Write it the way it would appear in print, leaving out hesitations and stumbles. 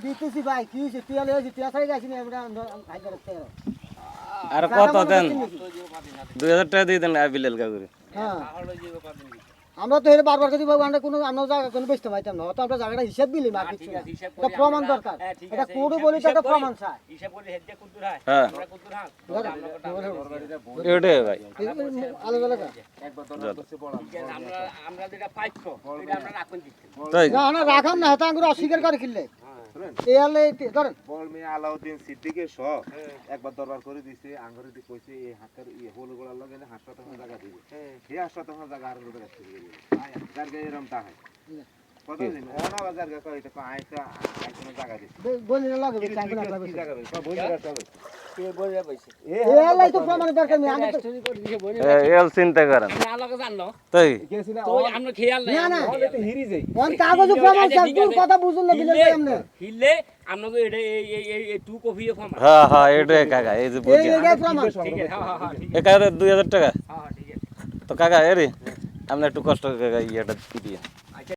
দিতেছি ভাই কি হয়েছে টিয়া লয়েছি টিয়া ছাড়ি গেছি না আমরা ভাই করতে আর কত দেন 2000 টাকা দিয়ে দেন বিলাল কাকুরে হ্যাঁ আমরা তো এর বারবার যদি বাবু আমরা কোনো আমরা জায়গা কোনো বেচতে পাইতাম না তো আমরা জায়গাটা হিসাব দিলি মার্কেট এটা প্রমাণ দরকার এটা কোডও বলি তো একটা প্রমাণ চাই হিসাব করে হেডটা কুদ্দুর হয় হ্যাঁ আমরা কুদ্দুর হয় এটাই ভাই আলাদা আলাদা আমরা আমরা যেটা পাইছো এটা আমরা রাখুন দিচ্ছি তাই না না রাখাম না এটা আঙ্গুর অস্বীকার করে কিনলে এই আলে ধরেন বল মিয়া আলাউদ্দিন সিদ্দিকের সহ একবার দরবার করে দিছে আঙ্গুরে দি কইছে এই হাতের হোল গোলার লগে হাসপাতাল জায়গা দিবে এই হাসপাতাল জায়গা আর লোকের আসছে যার গায়ে এরকম তা হয় কতদিন ওনা বাজার গা কই তো আইতা আইতা জায়গা দিছে বলি না লাগে চাই না কি জায়গা দিছে সব বই জায়গা চলে কে বইরা পাইছে এই আলে তো প্রমাণ দরকার নেই আমি তো স্টোরি করে দিছে বইরা এল চিন্তা করেন না লাগে জানো তাই তো আমরা খেয়াল নাই না না বলে তো হিরি যাই কোন কাগজ প্রমাণ চাই তোর কথা বুঝুন না বিলে সামনে হিললে আপনাকে এটা এই টু কপি ফর্ম হ্যাঁ হ্যাঁ এটাই কাকা এই যে বুঝি এই প্রমাণ ঠিক আছে হ্যাঁ হ্যাঁ ঠিক এ কাকা 2000 টাকা হ্যাঁ ঠিক আছে তো কাকা এরি আপনি একটু কষ্ট করে কাকা ইয়েটা দিয়ে